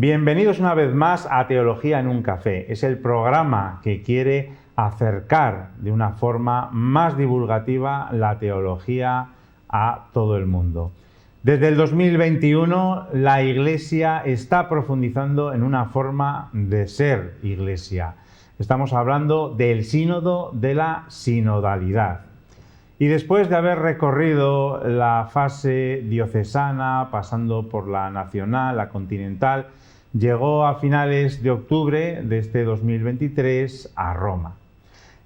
Bienvenidos una vez más a Teología en un Café. Es el programa que quiere acercar de una forma más divulgativa la teología a todo el mundo. Desde el 2021 la Iglesia está profundizando en una forma de ser Iglesia. Estamos hablando del sínodo de la sinodalidad. Y después de haber recorrido la fase diocesana, pasando por la nacional, la continental, llegó a finales de octubre de este 2023 a Roma.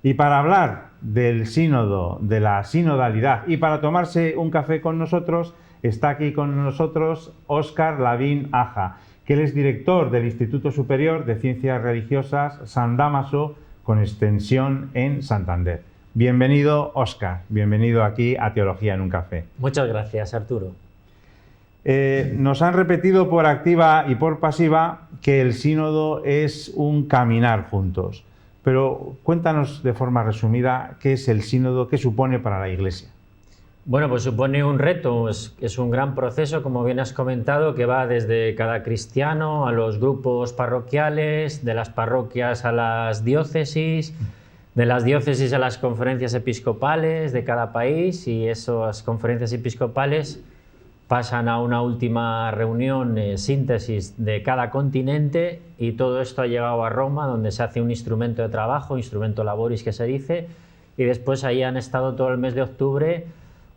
Y para hablar del sínodo, de la sinodalidad y para tomarse un café con nosotros, está aquí con nosotros Óscar Lavín Aja, que él es director del Instituto Superior de Ciencias Religiosas San Dámaso, con extensión en Santander. Bienvenido, Óscar. Bienvenido aquí a Teología en un Café. Muchas gracias, Arturo. Nos han repetido por activa y por pasiva que el sínodo es un caminar juntos. Pero cuéntanos de forma resumida qué es el sínodo, qué supone para la Iglesia. Bueno, pues supone un reto, es un gran proceso, como bien has comentado, que va desde cada cristiano a los grupos parroquiales, de las parroquias a las diócesis, de las diócesis a las conferencias episcopales de cada país, y esas conferencias episcopales pasan a una última reunión, síntesis de cada continente, y todo esto ha llegado a Roma, donde se hace un instrumento de trabajo, instrumento laboris que se dice, y después ahí han estado todo el mes de octubre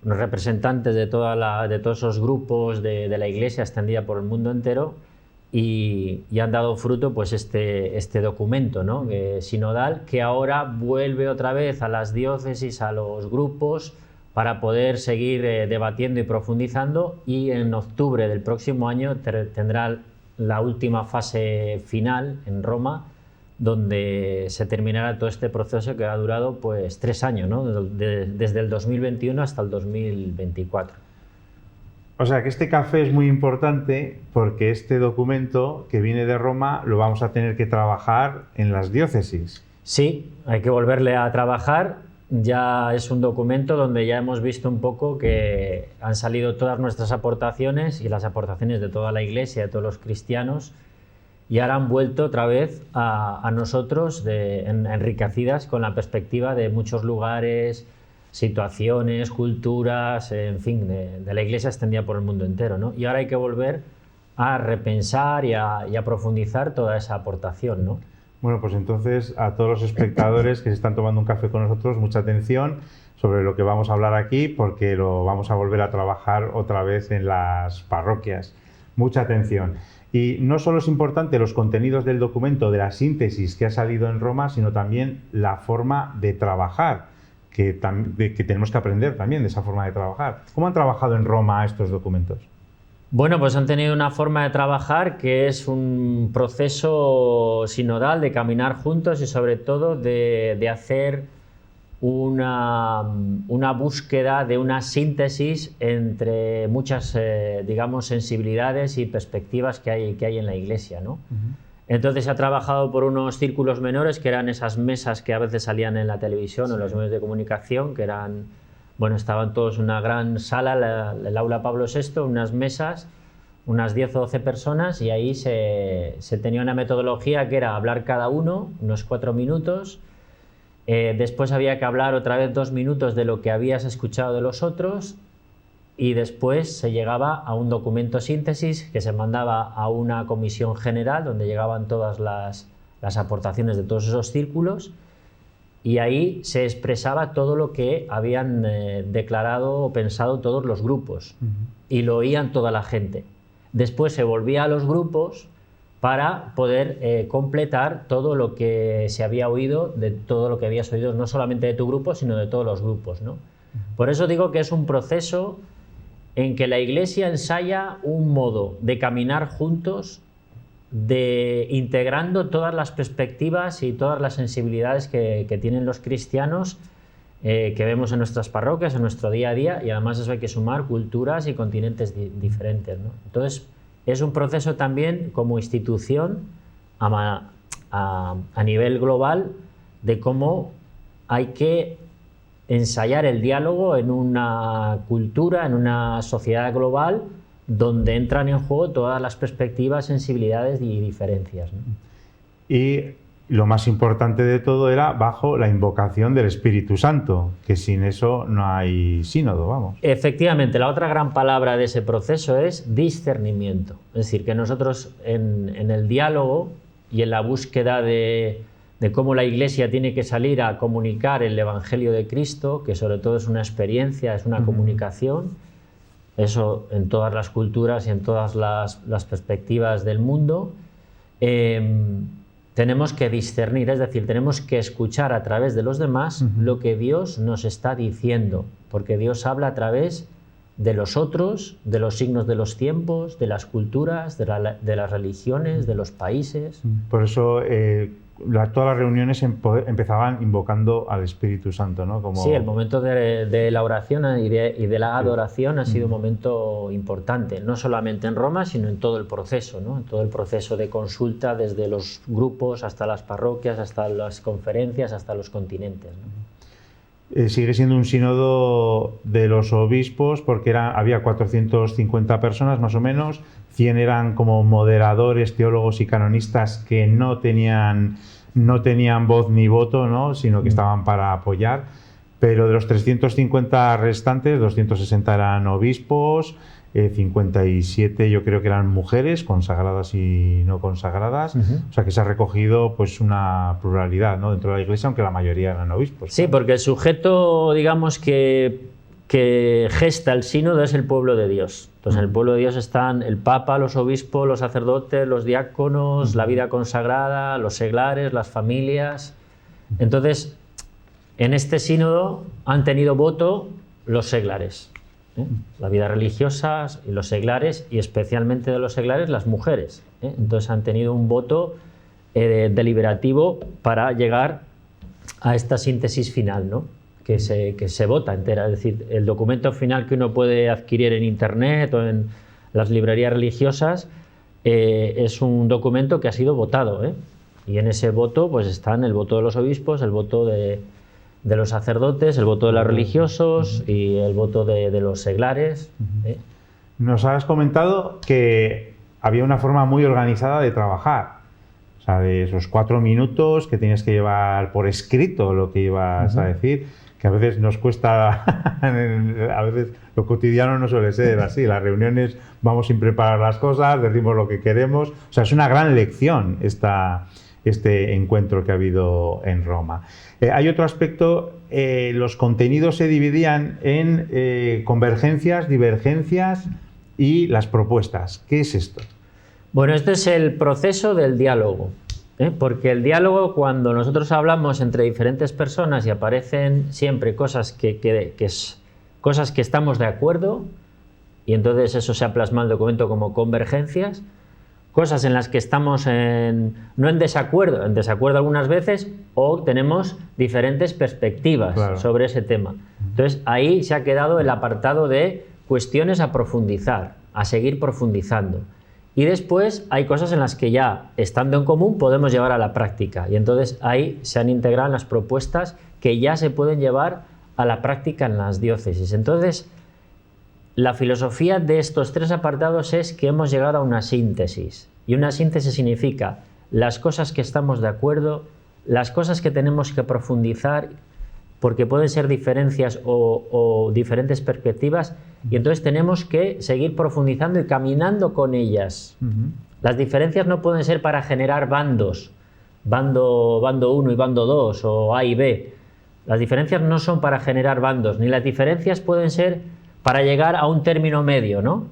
unos representantes de todos esos grupos de la Iglesia extendida por el mundo entero, y han dado fruto pues este documento, ¿no? Sinodal, que ahora vuelve otra vez a las diócesis, a los grupos, para poder seguir debatiendo y profundizando, y en octubre del próximo año tendrá la última fase final en Roma, donde se terminará todo este proceso que ha durado pues 3 años, ¿no? Desde el 2021 hasta el 2024. O sea que este café es muy importante porque este documento que viene de Roma lo vamos a tener que trabajar en las diócesis. Sí, hay que volverle a trabajar. Ya es un documento donde ya hemos visto un poco que han salido todas nuestras aportaciones y las aportaciones de toda la Iglesia, de todos los cristianos, y ahora han vuelto otra vez a nosotros enriquecidas con la perspectiva de muchos lugares, situaciones, culturas, en fin, de la Iglesia extendida por el mundo entero, ¿no? Y ahora hay que volver a repensar y a profundizar toda esa aportación, ¿no? Bueno, pues entonces a todos los espectadores que se están tomando un café con nosotros, mucha atención sobre lo que vamos a hablar aquí, porque lo vamos a volver a trabajar otra vez en las parroquias. Mucha atención. Y no solo es importante los contenidos del documento, de la síntesis que ha salido en Roma, sino también la forma de trabajar, que tenemos que aprender también de esa forma de trabajar. ¿Cómo han trabajado en Roma estos documentos? Bueno, pues han tenido una forma de trabajar que es un proceso sinodal de caminar juntos y sobre todo de hacer una búsqueda de una síntesis entre muchas, digamos, sensibilidades y perspectivas que hay en la Iglesia, ¿no? Entonces se ha trabajado por unos círculos menores, que eran esas mesas que a veces salían en la televisión o en los medios de comunicación, que eran, bueno, estaban todos en una gran sala, el aula Pablo VI, unas mesas, unas 10 o 12 personas, y ahí se tenía una metodología que era hablar cada uno, unos 4 minutos, después había que hablar otra vez 2 minutos de lo que habías escuchado de los otros, y después se llegaba a un documento síntesis que se mandaba a una comisión general donde llegaban todas las aportaciones de todos esos círculos, y ahí se expresaba todo lo que habían declarado o pensado todos los grupos, y lo oían toda la gente. Después se volvía a los grupos para poder completar todo lo que se había oído, de todo lo que habías oído, no solamente de tu grupo, sino de todos los grupos, ¿no? Por eso digo que es un proceso en que la Iglesia ensaya un modo de caminar juntos, integrando todas las perspectivas y todas las sensibilidades que tienen los cristianos, que vemos en nuestras parroquias, en nuestro día a día, y además eso hay que sumar culturas y continentes diferentes, ¿no? Entonces es un proceso también como institución a nivel global de cómo hay que ensayar el diálogo en una cultura, en una sociedad global, donde entran en juego todas las perspectivas, sensibilidades y diferencias, ¿no? Y lo más importante de todo era bajo la invocación del Espíritu Santo, que sin eso no hay sínodo, vamos. Efectivamente, la otra gran palabra de ese proceso es discernimiento. Es decir, que nosotros en el diálogo y en la búsqueda de cómo la Iglesia tiene que salir a comunicar el Evangelio de Cristo, que sobre todo es una experiencia, es una comunicación, eso en todas las culturas y en todas las perspectivas del mundo, tenemos que discernir, es decir, tenemos que escuchar a través de los demás lo que Dios nos está diciendo, porque Dios habla a través de los otros, de los signos de los tiempos, de las culturas, de las religiones, de los países. Por eso todas las reuniones empezaban invocando al Espíritu Santo, ¿no? Sí, el momento de la oración y de la adoración ha sido un momento importante, no solamente en Roma, sino en todo el proceso, ¿no? En todo el proceso de consulta, desde los grupos hasta las parroquias, hasta las conferencias, hasta los continentes, ¿no? Sigue siendo un sínodo de los obispos porque había 450 personas más o menos, 100 eran como moderadores, teólogos y canonistas que no tenían voz ni voto, ¿no? Sino que estaban para apoyar, pero de los 350 restantes, 260 eran obispos, 57 yo creo que eran mujeres consagradas y no consagradas, o sea que se ha recogido pues una pluralidad, ¿no? Dentro de la Iglesia, aunque la mayoría eran obispos. Sí, porque el sujeto, digamos, que gesta el sínodo es el pueblo de Dios. Entonces en el pueblo de Dios están el Papa, los obispos, los sacerdotes, los diáconos, la vida consagrada, los seglares, las familias. Entonces, en este sínodo han tenido voto los seglares, la vida religiosa y los seglares, y especialmente de los seglares las mujeres. Entonces han tenido un voto deliberativo para llegar a esta síntesis final, ¿no? que se vota entera. Es decir, el documento final que uno puede adquirir en internet o en las librerías religiosas es un documento que ha sido votado, y en ese voto pues están el voto de los obispos, el voto de los sacerdotes, el voto de los religiosos y el voto de los seglares. Nos has comentado que había una forma muy organizada de trabajar, o sea, de esos 4 minutos que tienes que llevar por escrito lo que ibas a decir, que a veces nos cuesta, a veces lo cotidiano no suele ser así, las reuniones vamos sin preparar las cosas, decimos lo que queremos, o sea, es una gran lección este encuentro que ha habido en Roma. Hay otro aspecto, los contenidos se dividían en convergencias, divergencias y las propuestas. ¿Qué es esto? Bueno, este es el proceso del diálogo, porque el diálogo, cuando nosotros hablamos entre diferentes personas y aparecen siempre cosas que estamos de acuerdo, y entonces eso se ha plasmado en el documento como convergencias, cosas en las que estamos no en desacuerdo algunas veces, o tenemos diferentes perspectivas sobre ese tema. Entonces ahí se ha quedado el apartado de cuestiones a profundizar, a seguir profundizando. Y después hay cosas en las que ya, estando en común, podemos llevar a la práctica. Y entonces ahí se han integrado las propuestas que ya se pueden llevar a la práctica en las diócesis. Entonces, la filosofía de estos 3 apartados es que hemos llegado a una síntesis. Y una síntesis significa las cosas que estamos de acuerdo, las cosas que tenemos que profundizar, porque pueden ser diferencias o diferentes perspectivas, y entonces tenemos que seguir profundizando y caminando con ellas. Las diferencias no pueden ser para generar bandos, bando 1 y bando 2, o A y B. Las diferencias no son para generar bandos, ni las diferencias pueden ser para llegar a un término medio, ¿no?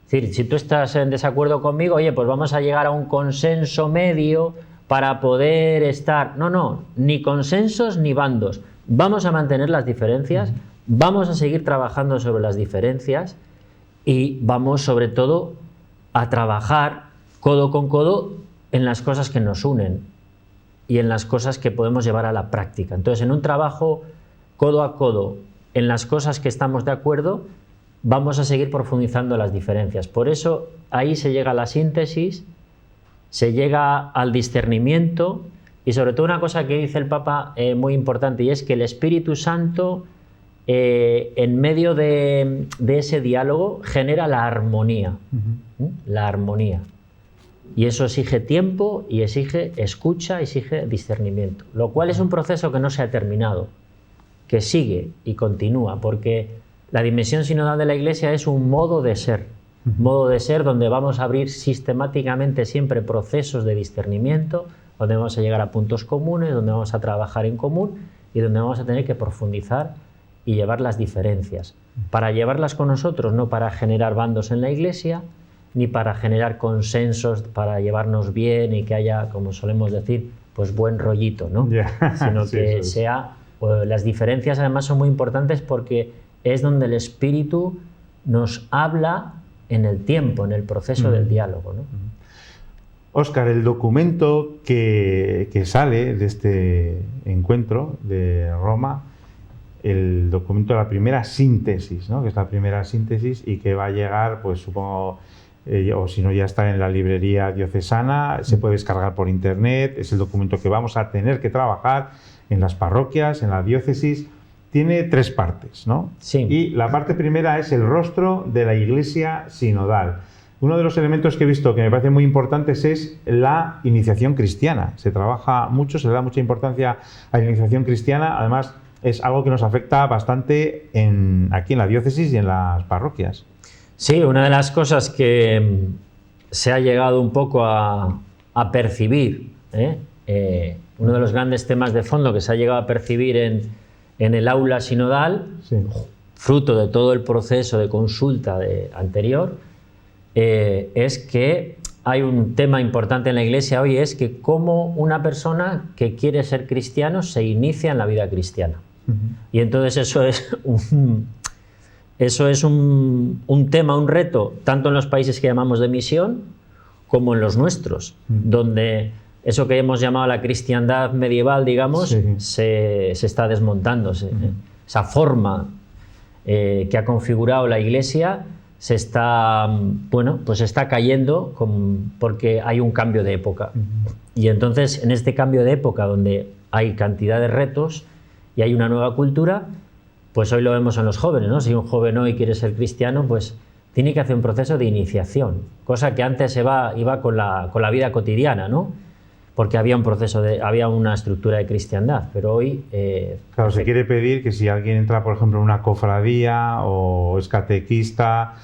Es decir, si tú estás en desacuerdo conmigo, oye, pues vamos a llegar a un consenso medio para poder estar... No, ni consensos ni bandos. Vamos a mantener las diferencias, vamos a seguir trabajando sobre las diferencias y vamos sobre todo a trabajar codo con codo en las cosas que nos unen y en las cosas que podemos llevar a la práctica. Entonces, en un trabajo codo a codo en las cosas que estamos de acuerdo, vamos a seguir profundizando las diferencias. Por eso ahí se llega a la síntesis, se llega al discernimiento. Y sobre todo una cosa que dice el Papa muy importante, y es que el Espíritu Santo en medio de ese diálogo genera la armonía. La armonía. Y eso exige tiempo y exige escucha, exige discernimiento. Lo cual es un proceso que no se ha terminado, que sigue y continúa, porque la dimensión sinodal de la Iglesia es un modo de ser. Modo de ser donde vamos a abrir sistemáticamente siempre procesos de discernimiento, donde vamos a llegar a puntos comunes, donde vamos a trabajar en común y donde vamos a tener que profundizar y llevar las diferencias. Para llevarlas con nosotros, no para generar bandos en la Iglesia, ni para generar consensos, para llevarnos bien y que haya, como solemos decir, pues buen rollito, ¿no? Sino sí, que sea... las diferencias además son muy importantes porque es donde el espíritu nos habla en el tiempo, en el proceso del diálogo, ¿no? Óscar, el documento que sale de este encuentro de Roma, el documento de la primera síntesis, ¿no? Que es la primera síntesis y que va a llegar, pues supongo, o si no ya está en la librería diocesana, se puede descargar por internet, es el documento que vamos a tener que trabajar en las parroquias, en la diócesis. Tiene 3 partes, ¿no? Sí. Y la parte primera es el rostro de la Iglesia sinodal. Uno de los elementos que he visto que me parecen muy importantes es la iniciación cristiana. Se trabaja mucho, se le da mucha importancia a la iniciación cristiana. Además, es algo que nos afecta bastante aquí en la diócesis y en las parroquias. Sí, una de las cosas que se ha llegado un poco a percibir, uno de los grandes temas de fondo que se ha llegado a percibir en el aula sinodal, sí, fruto de todo el proceso de consulta anterior, es que hay un tema importante en la Iglesia hoy, es que cómo una persona que quiere ser cristiano se inicia en la vida cristiana. Y entonces eso es un tema, un reto, tanto en los países que llamamos de misión como en los nuestros, donde eso que hemos llamado la cristiandad medieval, digamos, se está desmontando. Esa forma que ha configurado la Iglesia se está, pues está cayendo porque hay un cambio de época. Y entonces, en este cambio de época, donde hay cantidad de retos y hay una nueva cultura, pues hoy lo vemos en los jóvenes, ¿no? Si un joven hoy quiere ser cristiano, pues tiene que hacer un proceso de iniciación, cosa que antes iba con la vida cotidiana, ¿no? Porque había había una estructura de cristiandad, pero hoy... claro, se quiere pedir que si alguien entra, por ejemplo, en una cofradía o es catequista,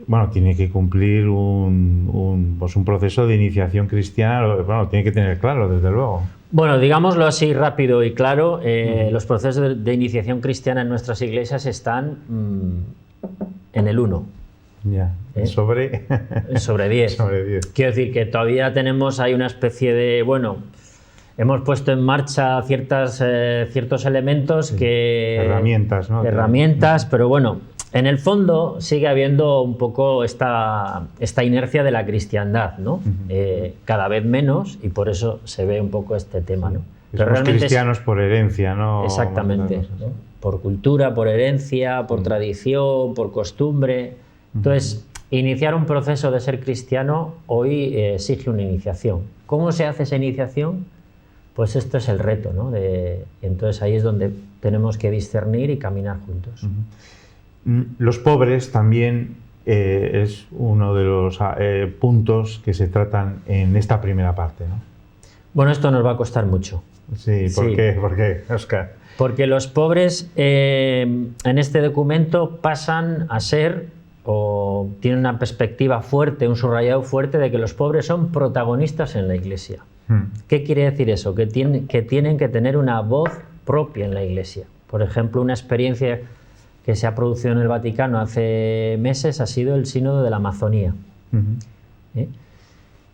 bueno, tiene que cumplir un proceso de iniciación cristiana, bueno, tiene que tener claro, desde luego. Bueno, digámoslo así rápido y claro, los procesos de iniciación cristiana en nuestras iglesias están en el 1. Ya, sobre 10. Sobre 10. Quiero decir que todavía hay una especie de, hemos puesto en marcha ciertos elementos que... Herramientas, ¿no? Herramientas, pero bueno, en el fondo sigue habiendo un poco esta inercia de la cristiandad, ¿no? Cada vez menos, y por eso se ve un poco este tema, ¿no? Pero somos cristianos por herencia, ¿no? Exactamente, ¿no? Por cultura, por herencia, por tradición, por costumbre. Entonces, iniciar un proceso de ser cristiano hoy exige una iniciación. ¿Cómo se hace esa iniciación? Pues esto es el reto, ¿no? Entonces ahí es donde tenemos que discernir y caminar juntos. Los pobres también es uno de los puntos que se tratan en esta primera parte, ¿no? Bueno, esto nos va a costar mucho. Sí, ¿por qué, Óscar? Porque los pobres en este documento pasan a ser, o tienen una perspectiva fuerte, un subrayado fuerte de que los pobres son protagonistas en la Iglesia. ¿Qué quiere decir eso? Que tienen que tener una voz propia en la Iglesia. Por ejemplo, una experiencia que se ha producido en el Vaticano hace meses ha sido el Sínodo de la Amazonía.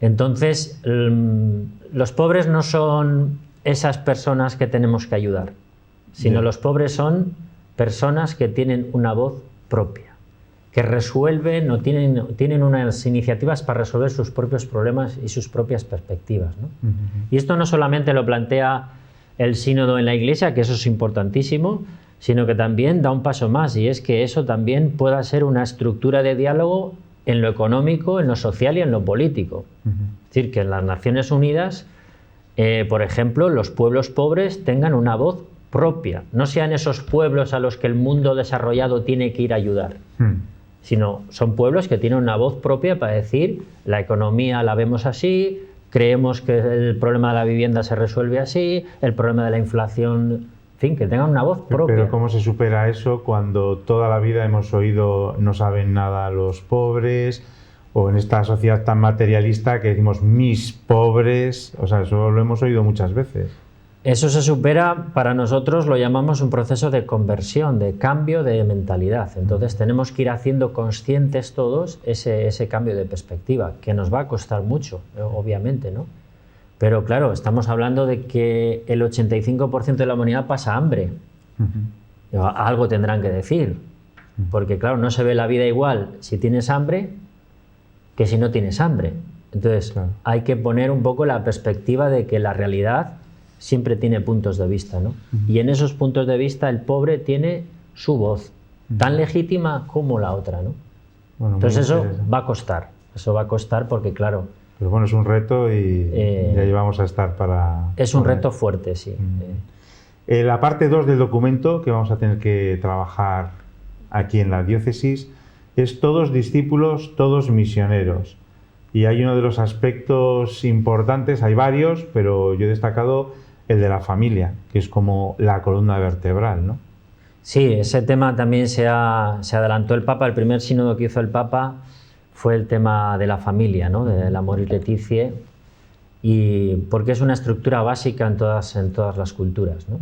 Entonces, los pobres no son esas personas que tenemos que ayudar, sino los pobres son personas que tienen una voz propia, que resuelven o tienen unas iniciativas para resolver sus propios problemas y sus propias perspectivas, ¿no? Y esto no solamente lo plantea el sínodo en la Iglesia, que eso es importantísimo, sino que también da un paso más, y es que eso también pueda ser una estructura de diálogo en lo económico, en lo social y en lo político. Es decir, que en las Naciones Unidas, por ejemplo, los pueblos pobres tengan una voz propia, no sean esos pueblos a los que el mundo desarrollado tiene que ir a ayudar, sino son pueblos que tienen una voz propia para decir, la economía la vemos así, creemos que el problema de la vivienda se resuelve así, el problema de la inflación, en fin, que tengan una voz propia. Pero ¿cómo se supera eso cuando toda la vida hemos oído no saben nada los pobres, o en esta sociedad tan materialista que decimos mis pobres? O sea, eso lo hemos oído muchas veces. Eso se supera, para nosotros lo llamamos un proceso de conversión, de cambio de mentalidad. Entonces tenemos que ir haciendo conscientes todos ese cambio de perspectiva, que nos va a costar mucho, obviamente, ¿no? Pero claro, estamos hablando de que el 85% de la humanidad pasa hambre. Algo tendrán que decir, porque claro, no se ve la vida igual si tienes hambre que si no tienes hambre. Entonces hay que poner un poco la perspectiva de que la realidad siempre tiene puntos de vista, ¿no? Y en esos puntos de vista el pobre tiene su voz, tan legítima como la otra, ¿no? Bueno, entonces eso va a costar porque claro... Pero bueno, es un reto y ahí vamos a estar para... Es un reto fuerte, sí. La parte 2 del documento que vamos a tener que trabajar aquí en la diócesis es todos discípulos, todos misioneros. Y hay uno de los aspectos importantes, hay varios, pero yo he destacado el de la familia, que es como la columna vertebral, ¿no? Sí, ese tema también se adelantó el Papa. El primer sínodo que hizo el Papa fue el tema de la familia, ¿no? Del Amoris Laetitia, y porque es una estructura básica en todas las culturas, ¿no?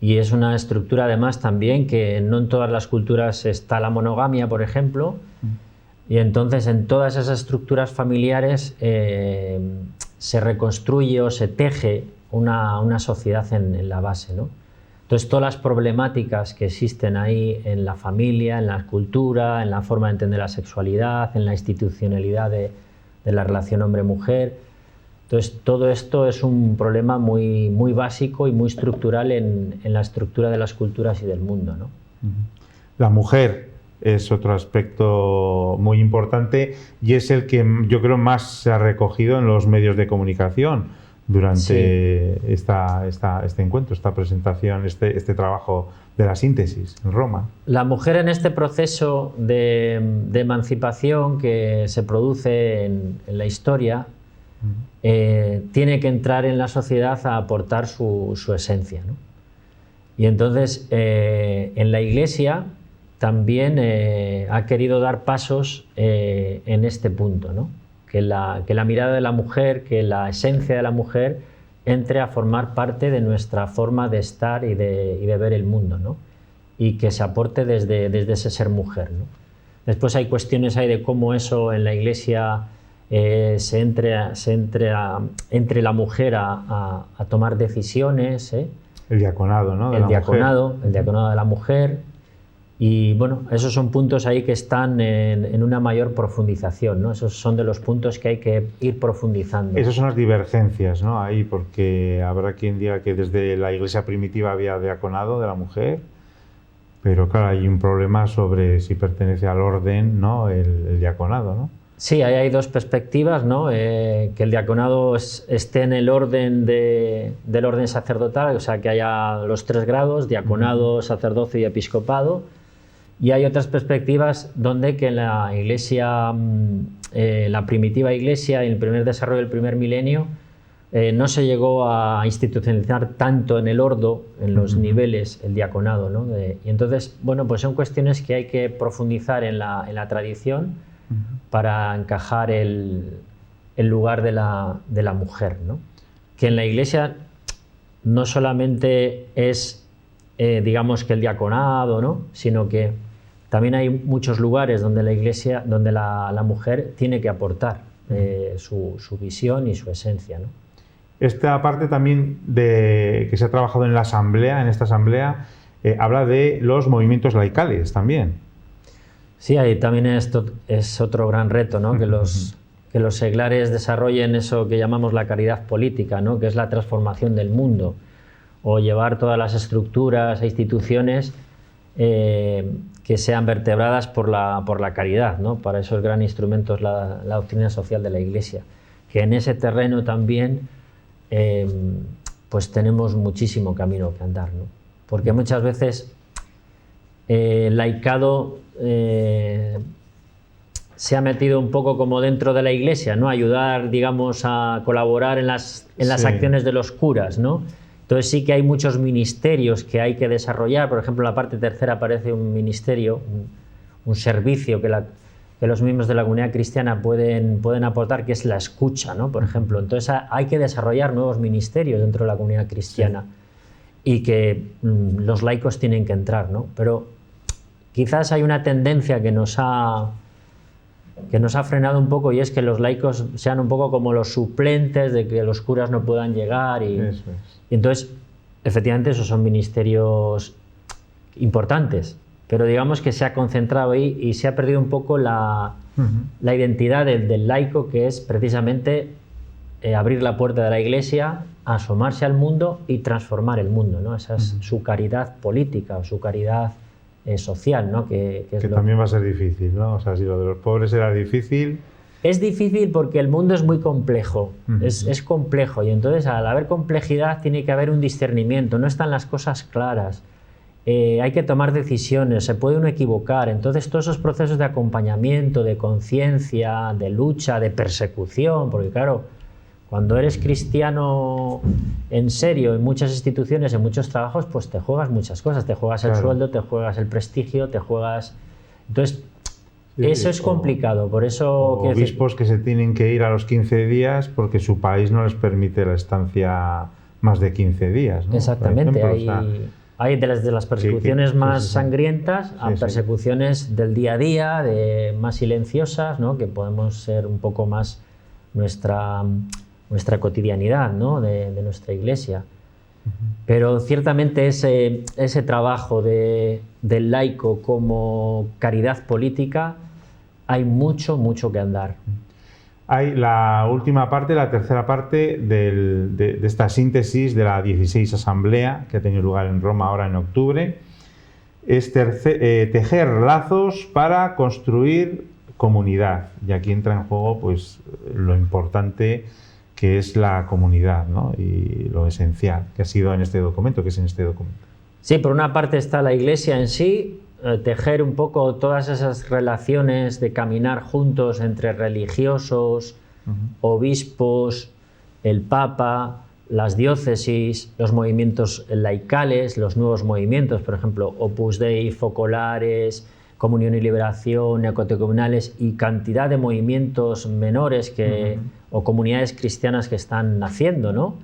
Y es una estructura además también que no en todas las culturas está la monogamia, por ejemplo, y entonces en todas esas estructuras familiares se reconstruye o se teje una sociedad en la base, ¿no? Entonces todas las problemáticas que existen ahí en la familia, en la cultura, en la forma de entender la sexualidad, en la institucionalidad de la relación hombre-mujer, entonces todo esto es un problema muy, muy básico y muy estructural en la estructura de las culturas y del mundo, ¿no? La mujer es otro aspecto muy importante y es el que yo creo más se ha recogido en los medios de comunicación durante este encuentro, esta presentación, este trabajo de la síntesis en Roma. La mujer en este proceso de emancipación que se produce en la historia tiene que entrar en la sociedad a aportar su esencia, ¿no? Y entonces en la Iglesia también ha querido dar pasos en este punto, ¿no? Que la mirada de la mujer, que la esencia de la mujer entre a formar parte de nuestra forma de estar y de ver el mundo, ¿no? Y que se aporte desde ese ser mujer, ¿no? Después hay cuestiones ahí de cómo eso en la Iglesia se entre la mujer a tomar decisiones. El diaconado, ¿no? El diaconado de la mujer. Y bueno, esos son puntos ahí que están en una mayor profundización, ¿no? Esos son de los puntos que hay que ir profundizando. Esas son las divergencias, ¿no? Ahí, porque habrá quien diga que desde la Iglesia primitiva había diaconado de la mujer, pero claro, hay un problema sobre si pertenece al orden, ¿no? El diaconado, ¿no? Sí, ahí hay dos perspectivas, ¿no? Que el diaconado esté en el orden del orden sacerdotal, o sea, que haya los 3 grados, diaconado, sacerdocio y episcopado. Y hay otras perspectivas donde que la Iglesia, la primitiva Iglesia, en el primer desarrollo del primer milenio, no se llegó a institucionalizar tanto en el ordo, en los niveles, el diaconado, ¿no? Y entonces, bueno, pues son cuestiones que hay que profundizar en la tradición para encajar el lugar de la mujer, ¿no? Que en la Iglesia no solamente es, digamos, que el diaconado, ¿no? Sino que también hay muchos lugares donde la Iglesia, donde la mujer tiene que aportar su visión y su esencia, ¿no? Esta parte también que se ha trabajado en la asamblea, en esta asamblea, habla de los movimientos laicales también. Sí, ahí también es otro gran reto, ¿no? Que los seglares desarrollen eso que llamamos la caridad política, ¿no? Que es la transformación del mundo, o llevar todas las estructuras e instituciones que sean vertebradas por la caridad, ¿no? Para eso el gran instrumento es la doctrina social de la Iglesia, que en ese terreno también pues tenemos muchísimo camino que andar, ¿no? porque muchas veces el laicado se ha metido un poco como dentro de la Iglesia, ¿no? Ayudar, digamos, a colaborar en las acciones de los curas, ¿no? Entonces sí que hay muchos ministerios que hay que desarrollar. Por ejemplo, en la parte tercera aparece un ministerio, un servicio que los miembros de la comunidad cristiana pueden aportar, que es la escucha, ¿no? Por ejemplo. Entonces hay que desarrollar nuevos ministerios dentro de la comunidad cristiana y que los laicos tienen que entrar, ¿no? Pero quizás hay una tendencia que nos ha frenado un poco, y es que los laicos sean un poco como los suplentes de que los curas no puedan llegar. Y entonces, efectivamente, esos son ministerios importantes, pero digamos que se ha concentrado ahí y se ha perdido un poco la identidad del laico, que es precisamente abrir la puerta de la Iglesia, asomarse al mundo y transformar el mundo, ¿no? Esa es su caridad política o su caridad social, ¿no? Que también va a ser difícil, ¿no? O sea, si lo de los pobres era difícil... Es difícil porque el mundo es muy complejo, es complejo, y entonces al haber complejidad tiene que haber un discernimiento, no están las cosas claras, hay que tomar decisiones, se puede uno equivocar. Entonces todos esos procesos de acompañamiento, de conciencia, de lucha, de persecución, porque claro, cuando eres cristiano en serio en muchas instituciones, en muchos trabajos, pues te juegas muchas cosas, te juegas el sueldo, te juegas el prestigio, te juegas... Entonces, eso es complicado, por eso... Obispos que se tienen que ir a los 15 días porque su país no les permite la estancia más de 15 días, ¿no? Exactamente, hay de las persecuciones más sangrientas a persecuciones del día a día, más silenciosas, ¿no? Que podemos ser un poco más nuestra cotidianidad, ¿no? de nuestra Iglesia. Pero ciertamente ese trabajo del laico como caridad política, hay mucho que andar. Hay la última parte, la tercera parte de esta síntesis de la 16 Asamblea que ha tenido lugar en Roma ahora en octubre, es tejer lazos para construir comunidad. Y aquí entra en juego pues lo importante que es la comunidad, ¿no? Y lo esencial que ha sido en este documento, que es en este documento. Sí, por una parte está la Iglesia en sí, tejer un poco todas esas relaciones de caminar juntos entre religiosos, obispos, el Papa, las diócesis, los movimientos laicales, los nuevos movimientos, por ejemplo, Opus Dei, Focolares, Comunión y Liberación, neocatecumenales y cantidad de movimientos menores o comunidades cristianas que están naciendo, ¿no?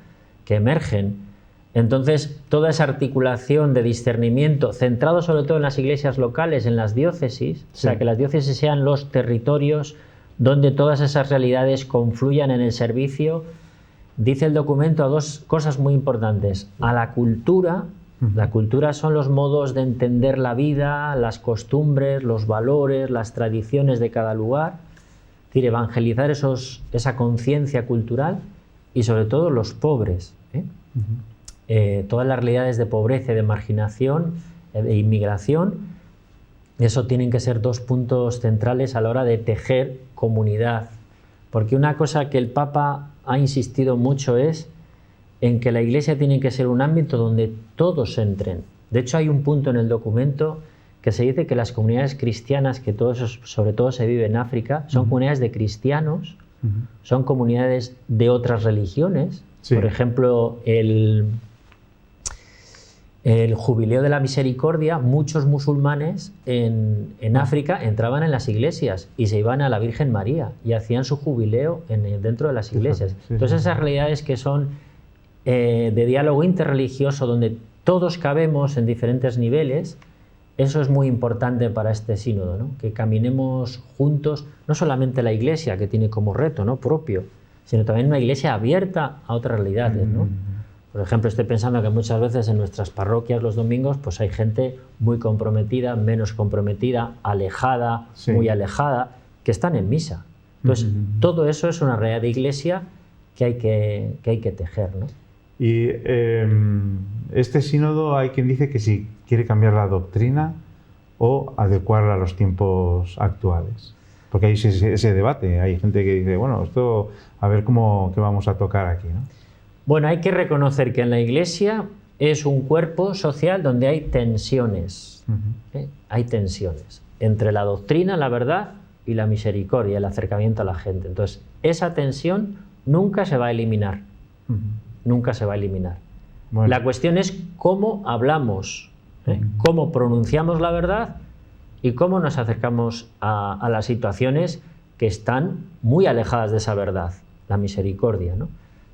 Que emergen. Entonces, toda esa articulación de discernimiento, centrado sobre todo en las iglesias locales, en las diócesis, o sea, que las diócesis sean los territorios donde todas esas realidades confluyan en el servicio, dice el documento a dos cosas muy importantes: a la cultura. La cultura son los modos de entender la vida, las costumbres, los valores, las tradiciones de cada lugar. Es decir, evangelizar esa conciencia cultural, y sobre todo los pobres. Todas las realidades de pobreza, de marginación, de inmigración, eso tienen que ser dos puntos centrales a la hora de tejer comunidad. Porque una cosa que el Papa ha insistido mucho es en que la Iglesia tiene que ser un ámbito donde todos entren. De hecho, hay un punto en el documento que se dice que las comunidades cristianas, que todo eso sobre todo se vive en África, son comunidades de cristianos, son comunidades de otras religiones. Por ejemplo, el Jubileo de la Misericordia, muchos musulmanes en África entraban en las iglesias y se iban a la Virgen María y hacían su jubileo dentro de las iglesias. Entonces esas realidades que son de diálogo interreligioso, donde todos cabemos en diferentes niveles, eso es muy importante para este sínodo, ¿no? Que caminemos juntos, no solamente la Iglesia, que tiene como reto, ¿no?, propio, sino también una Iglesia abierta a otras realidades, ¿no? Por ejemplo, estoy pensando que muchas veces en nuestras parroquias los domingos pues hay gente muy comprometida, menos comprometida, alejada, muy alejada, que están en misa. Entonces, todo eso es una realidad de Iglesia que hay que tejer, ¿no? Y este sínodo hay quien dice que si quiere cambiar la doctrina o adecuarla a los tiempos actuales. Porque hay ese debate, hay gente que dice, bueno, esto a ver qué vamos a tocar aquí, ¿no? Bueno, hay que reconocer que en la Iglesia es un cuerpo social donde hay tensiones. Hay tensiones entre la doctrina, la verdad y la misericordia, el acercamiento a la gente. Entonces, esa tensión nunca se va a eliminar. Nunca se va a eliminar. Bueno. La cuestión es cómo hablamos, cómo pronunciamos la verdad y cómo nos acercamos a las situaciones que están muy alejadas de esa verdad, la misericordia, ¿no?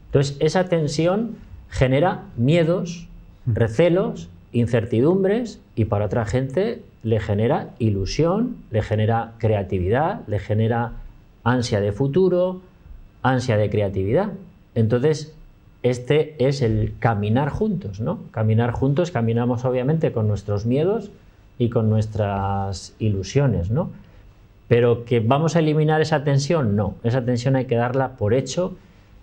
Entonces, esa tensión genera miedos, recelos, incertidumbres, y para otra gente le genera ilusión, le genera creatividad, le genera ansia de futuro, ansia de creatividad. Entonces, este es el caminar juntos, ¿no? Caminar juntos, caminamos obviamente con nuestros miedos y con nuestras ilusiones, ¿no? Pero que vamos a eliminar esa tensión, no. Esa tensión hay que darla por hecho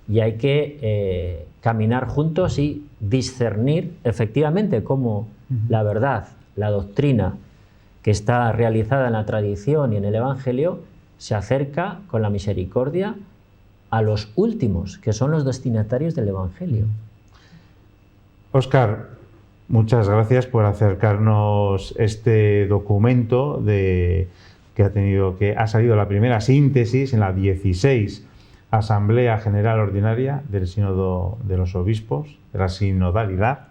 y hay que caminar juntos y discernir efectivamente cómo la verdad, la doctrina que está realizada en la tradición y en el Evangelio se acerca con la misericordia a los últimos, que son los destinatarios del Evangelio. Óscar, muchas gracias por acercarnos este documento que ha salido la primera síntesis en la 16 Asamblea General Ordinaria del Sínodo de los Obispos, de la sinodalidad.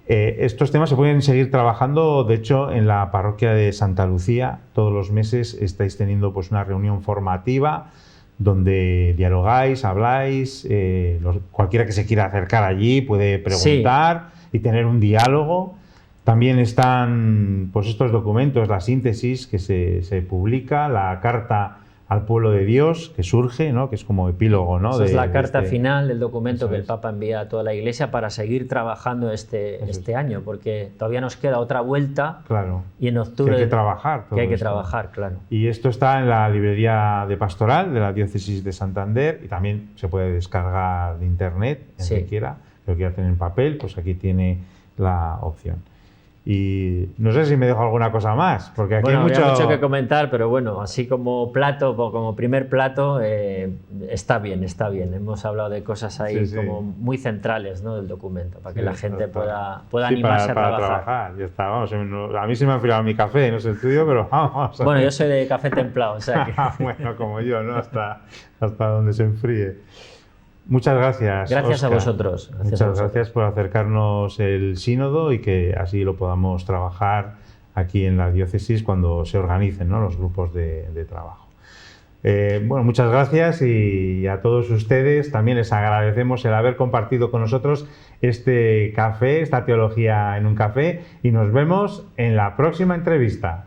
Estos temas se pueden seguir trabajando, de hecho, en la parroquia de Santa Lucía. Todos los meses estáis teniendo pues, una reunión formativa donde dialogáis, habláis, cualquiera que se quiera acercar allí puede preguntar y tener un diálogo. También están pues, estos documentos, la síntesis que se publica, la carta al pueblo de Dios que surge, ¿no? Que es como epílogo, ¿no? Es la carta final del documento que el Papa envía a toda la Iglesia para seguir trabajando este año, porque todavía nos queda otra vuelta, y en octubre que hay que trabajar. Que hay que trabajar, claro. Y esto está en la librería de Pastoral de la Diócesis de Santander, y también se puede descargar de internet, quien quiera, que lo quiera tener en papel, pues aquí tiene la opción. Y no sé si me dejo alguna cosa más, porque aquí hay mucho que comentar, pero bueno, así como plato, como primer plato, está bien. Hemos hablado de cosas ahí como muy centrales, ¿no? Del documento, para que la gente pueda animarse para a trabajar. Ya está, vamos, a mí se me ha enfriado mi café, no sé el tuyo, pero vamos. Bueno, yo soy de café templado, o sea que... Bueno, como yo, ¿no? Hasta donde se enfríe. Muchas gracias. Gracias, Óscar. A vosotros. Muchas gracias por acercarnos el sínodo y que así lo podamos trabajar aquí en la diócesis cuando se organicen, ¿no? Los grupos de trabajo. Bueno, muchas gracias, y a todos ustedes también les agradecemos el haber compartido con nosotros este café, esta teología en un café, y nos vemos en la próxima entrevista.